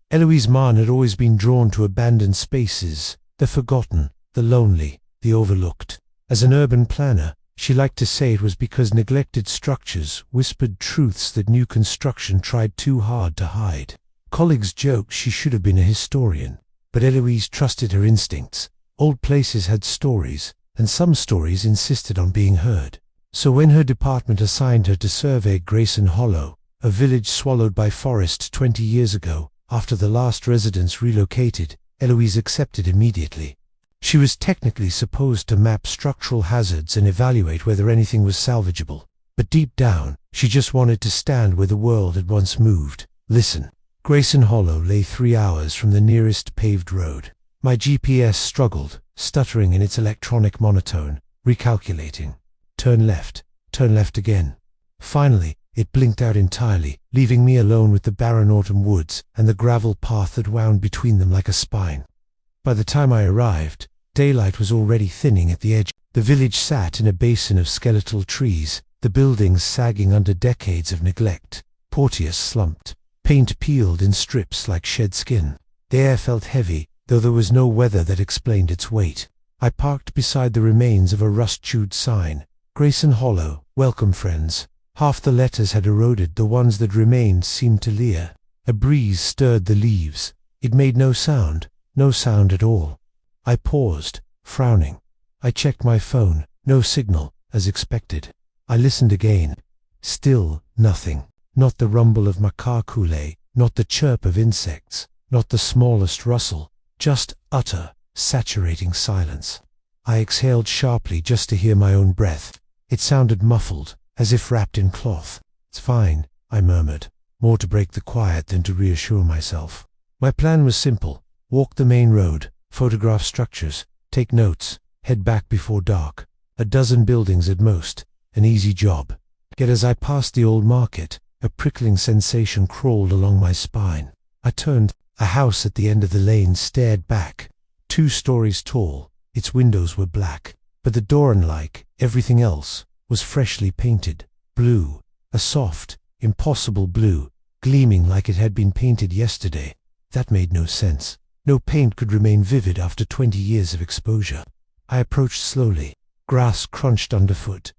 Eloise Marn had always been drawn to abandoned spaces, the forgotten, the lonely, the overlooked. As an urban planner, she liked to say it was because neglected structures whispered truths that new construction tried too hard to hide. Colleagues joked she should have been a historian, but Eloise trusted her instincts. Old places had stories, and some stories insisted on being heard. So when her department assigned her to survey Greyson Hollow, a village swallowed by forest 20 years ago, after the last residents relocated, Eloise accepted immediately. She was technically supposed to map structural hazards and evaluate whether anything was salvageable. But deep down, she just wanted to stand where the world had once moved. Listen. Greyson Hollow lay 3 hours from the nearest paved road. My GPS struggled, stuttering in its electronic monotone, recalculating. Turn left again. Finally, it blinked out entirely, leaving me alone with the barren autumn woods and the gravel path that wound between them like a spine. By the time I arrived, daylight was already thinning at the edge. The village sat in a basin of skeletal trees, the buildings sagging under decades of neglect. Portiers slumped, paint peeled in strips like shed skin. The air felt heavy, though there was no weather that explained its weight. I parked beside the remains of a rust-chewed sign. Greyson Hollow, welcome friends. Half the letters had eroded, the ones that remained seemed to leer. A breeze stirred the leaves. It made no sound at all. I paused, frowning. I checked my phone, no signal, as expected. I listened again. Still nothing. Not the rumble of macaque, not the chirp of insects, not the smallest rustle, just utter, saturating silence. I exhaled sharply just to hear my own breath. It sounded muffled, as if wrapped in cloth. It's fine, I murmured, more to break the quiet than to reassure myself. My plan was simple. Walk the main road, photograph structures, take notes, head back before dark. 12 buildings at most, an easy job. Yet as I passed the old market, a prickling sensation crawled along my spine. I turned. A house at the end of the lane stared back. 2 stories tall, its windows were black, but the door, unlike everything else, was freshly painted. Blue, a soft, impossible blue, gleaming like it had been painted yesterday. That made no sense. No paint could remain vivid after 20 years of exposure. I approached slowly. Grass crunched underfoot.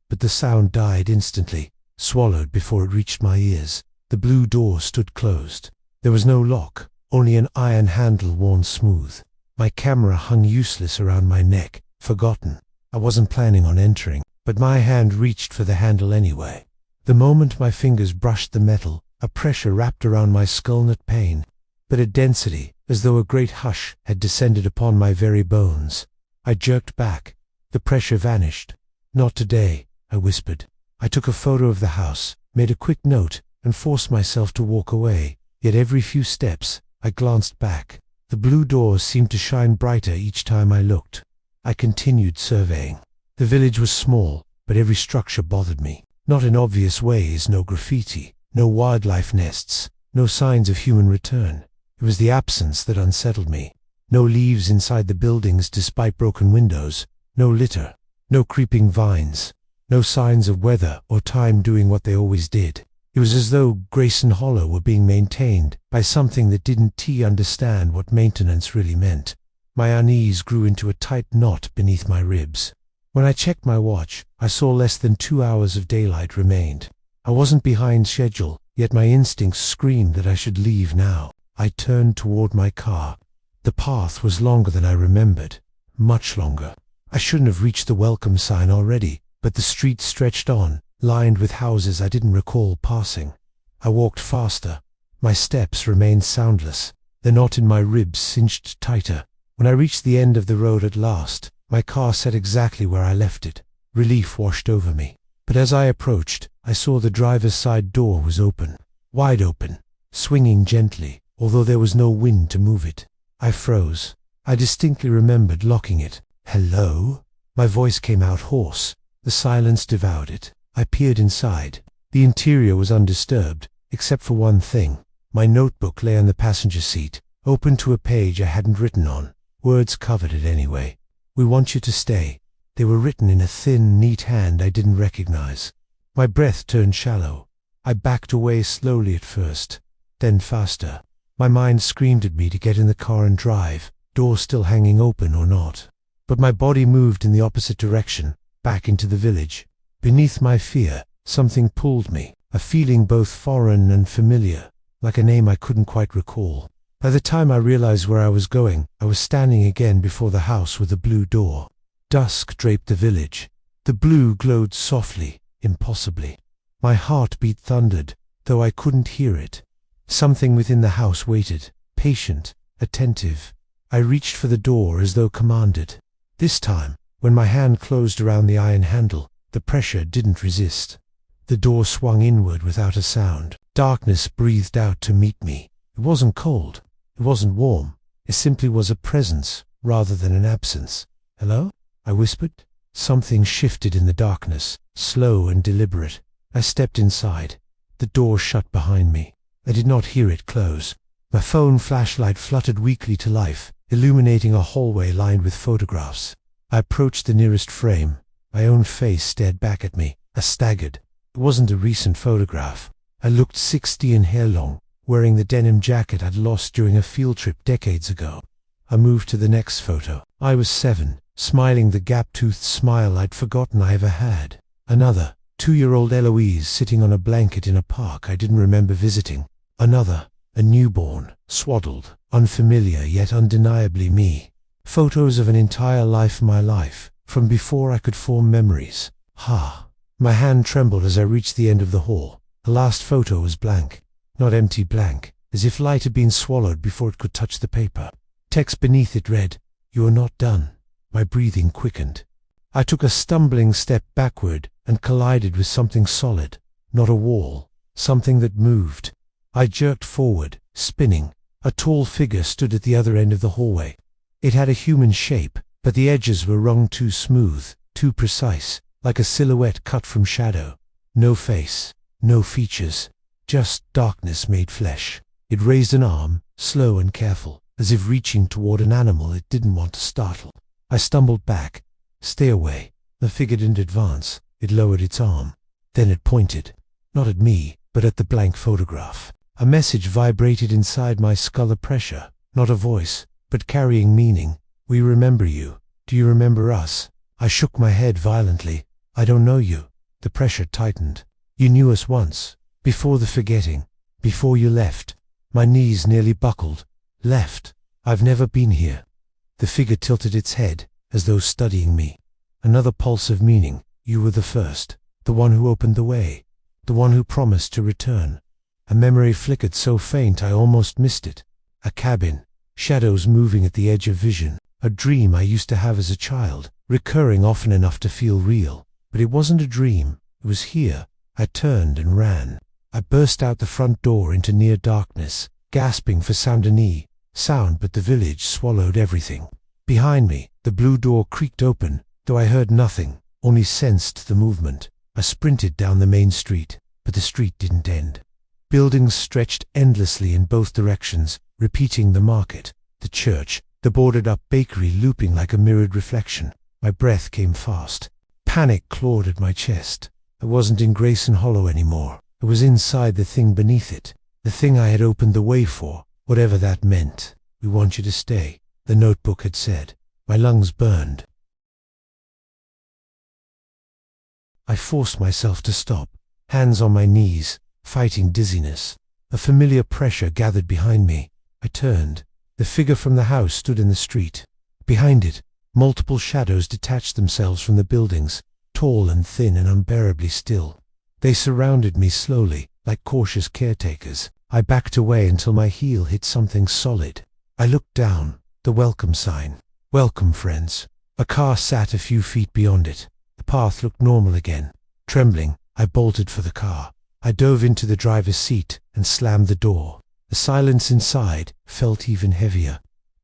But the sound died instantly, swallowed before it reached my ears. The blue door stood closed. There was no lock, only an iron handle worn smooth. My camera hung useless around my neck, forgotten. I wasn't planning on entering, but my hand reached for the handle anyway. The moment my fingers brushed the metal, a pressure wrapped around my skull-nut pain, but a density, as though a great hush had descended upon my very bones. I jerked back. The pressure vanished. Not today, I whispered. I took a photo of the house, made a quick note, and forced myself to walk away. Yet every few steps, I glanced back. The blue doors seemed to shine brighter each time I looked. I continued surveying. The village was small, but every structure bothered me. Not in obvious ways, no graffiti, no wildlife nests, no signs of human return. It was the absence that unsettled me. No leaves inside the buildings despite broken windows, no litter, no creeping vines, no signs of weather or time doing what they always did. It was as though Greyson Hollow were being maintained by something that didn't understand what maintenance really meant. My unease grew into a tight knot beneath my ribs. When I checked my watch, I saw less than 2 hours of daylight remained. I wasn't behind schedule, yet my instincts screamed that I should leave now. I turned toward my car. The path was longer than I remembered, much longer. I shouldn't have reached the welcome sign already, but the street stretched on, lined with houses I didn't recall passing. I walked faster. My steps remained soundless. The knot in my ribs cinched tighter. When I reached the end of the road at last, my car sat exactly where I left it. Relief washed over me. But as I approached, I saw the driver's side door was open. Wide open, swinging gently, although there was no wind to move it. I froze. I distinctly remembered locking it. "Hello?" My voice came out hoarse. The silence devoured it. I peered inside. The interior was undisturbed, except for one thing. My notebook lay on the passenger seat, open to a page I hadn't written on. Words covered it anyway. "We want you to stay." They were written in a thin, neat hand I didn't recognize. My breath turned shallow. I backed away slowly at first, then faster. My mind screamed at me to get in the car and drive, door still hanging open or not. But my body moved in the opposite direction, back into the village. Beneath my fear, something pulled me, a feeling both foreign and familiar, like a name I couldn't quite recall. By the time I realized where I was going, I was standing again before the house with the blue door. Dusk draped the village. The blue glowed softly, impossibly. My heartbeat thundered, though I couldn't hear it. Something within the house waited, patient, attentive. I reached for the door as though commanded. This time, when my hand closed around the iron handle, the pressure didn't resist. The door swung inward without a sound. Darkness breathed out to meet me. It wasn't cold. It wasn't warm. It simply was a presence, rather than an absence. "Hello?" I whispered. Something shifted in the darkness, slow and deliberate. I stepped inside. The door shut behind me. I did not hear it close. My phone flashlight fluttered weakly to life, illuminating a hallway lined with photographs. I approached the nearest frame. My own face stared back at me. I staggered. It wasn't a recent photograph. I looked 60 and hair long, wearing the denim jacket I'd lost during a field trip decades ago. I moved to the next photo. I was 7, smiling the gap-toothed smile I'd forgotten I ever had. Another, 2-year-old Eloise sitting on a blanket in a park I didn't remember visiting. Another, a newborn, swaddled, unfamiliar yet undeniably me. Photos of an entire life, my life, from before I could form memories. My hand trembled as I reached the end of the hall. The last photo was blank. Not empty, blank, as if light had been swallowed before it could touch the paper. Text beneath it read, "You are not done." My breathing quickened. I took a stumbling step backward and collided with something solid, not a wall, something that moved. I jerked forward, spinning. A tall figure stood at the other end of the hallway. It had a human shape, but the edges were wrung too smooth, too precise, like a silhouette cut from shadow. No face, no features, just darkness made flesh. It raised an arm, slow and careful, as if reaching toward an animal it didn't want to startle. I stumbled back. "Stay away." The figure didn't advance. It lowered its arm. Then it pointed, not at me, but at the blank photograph. A message vibrated inside my skull, a pressure, not a voice, but carrying meaning. "We remember you. Do you remember us?" I shook my head violently. "I don't know you." The pressure tightened. "You knew us once, before the forgetting, before you left." My knees nearly buckled. "Left? I've never been here." The figure tilted its head, as though studying me. Another pulse of meaning. "You were the first, the one who opened the way, the one who promised to return." A memory flickered so faint I almost missed it. A cabin, shadows moving at the edge of vision. A dream I used to have as a child, recurring often enough to feel real. But it wasn't a dream. It was here. I turned and ran. I burst out the front door into near darkness, gasping for Saint-Denis. Sound, but the village swallowed everything. Behind me, the blue door creaked open, though I heard nothing, only sensed the movement. I sprinted down the main street, but the street didn't end. Buildings stretched endlessly in both directions, repeating the market, the church, the boarded-up bakery looping like a mirrored reflection. My breath came fast. Panic clawed at my chest. I wasn't in Greyson Hollow anymore. I was inside the thing beneath it, the thing I had opened the way for, whatever that meant. "We want you to stay," the notebook had said. My lungs burned. I forced myself to stop, hands on my knees, fighting dizziness. A familiar pressure gathered behind me. I turned. The figure from the house stood in the street. Behind it, multiple shadows detached themselves from the buildings, tall and thin and unbearably still. They surrounded me slowly, like cautious caretakers. I backed away until my heel hit something solid. I looked down. The welcome sign. "Welcome, friends." A car sat a few feet beyond it. The path looked normal again. Trembling, I bolted for the car. I dove into the driver's seat and slammed the door. The silence inside felt even heavier.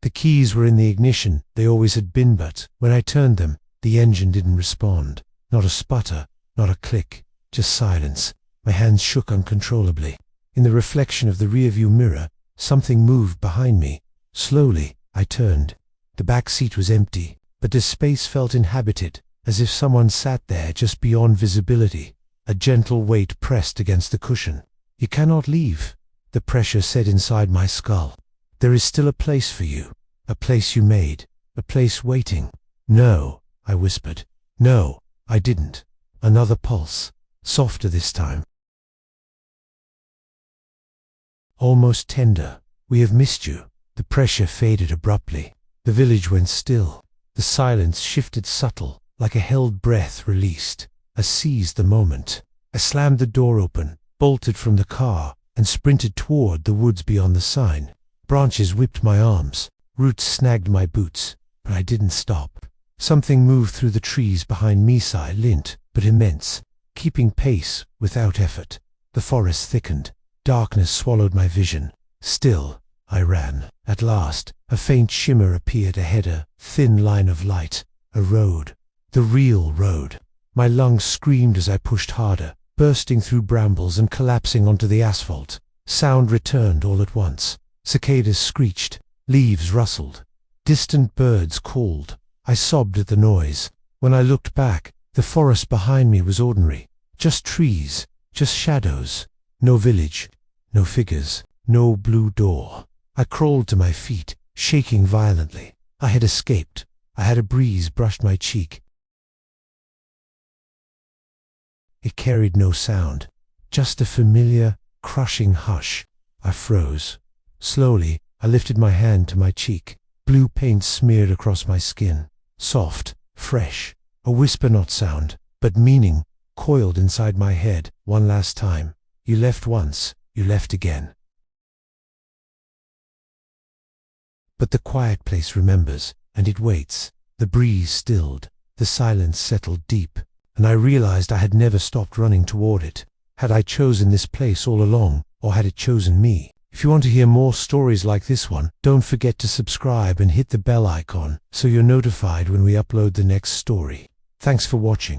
The keys were in the ignition, they always had been, but when I turned them, the engine didn't respond. Not a sputter, not a click, just silence. My hands shook uncontrollably. In the reflection of the rearview mirror, something moved behind me. Slowly, I turned. The back seat was empty, but the space felt inhabited, as if someone sat there just beyond visibility. A gentle weight pressed against the cushion. "You cannot leave," the pressure said inside my skull. "There is still a place for you, a place you made, a place waiting." "No," I whispered. "No, I didn't." Another pulse, softer this time. Almost tender. "We have missed you." The pressure faded abruptly. The village went still. The silence shifted subtle, like a held breath released. I seized the moment. I slammed the door open, bolted from the car, and sprinted toward the woods beyond the sign. Branches whipped my arms, roots snagged my boots, but I didn't stop. Something moved through the trees behind me, silent but immense, keeping pace without effort. The forest thickened. Darkness swallowed my vision. Still, I ran. At last, a faint shimmer appeared ahead, a thin line of light. A road. The real road. My lungs screamed as I pushed harder, bursting through brambles and collapsing onto the asphalt. Sound returned all at once. Cicadas screeched. Leaves rustled. Distant birds called. I sobbed at the noise. When I looked back, the forest behind me was ordinary. Just trees, just shadows. No village, no figures, no blue door. I crawled to my feet, shaking violently. I had escaped. I had a breeze brushed my cheek. It carried no sound, just a familiar, crushing hush. I froze. Slowly, I lifted my hand to my cheek. Blue paint smeared across my skin. Soft, fresh. A whisper, not sound, but meaning, coiled inside my head. One last time. You left once, you left again. But the quiet place remembers, and it waits. The breeze stilled. The silence settled deep. And I realized I had never stopped running toward it. Had I chosen this place all along, or had it chosen me? If you want to hear more stories like this one, don't forget to subscribe and hit the bell icon so you're notified when we upload the next story. Thanks for watching.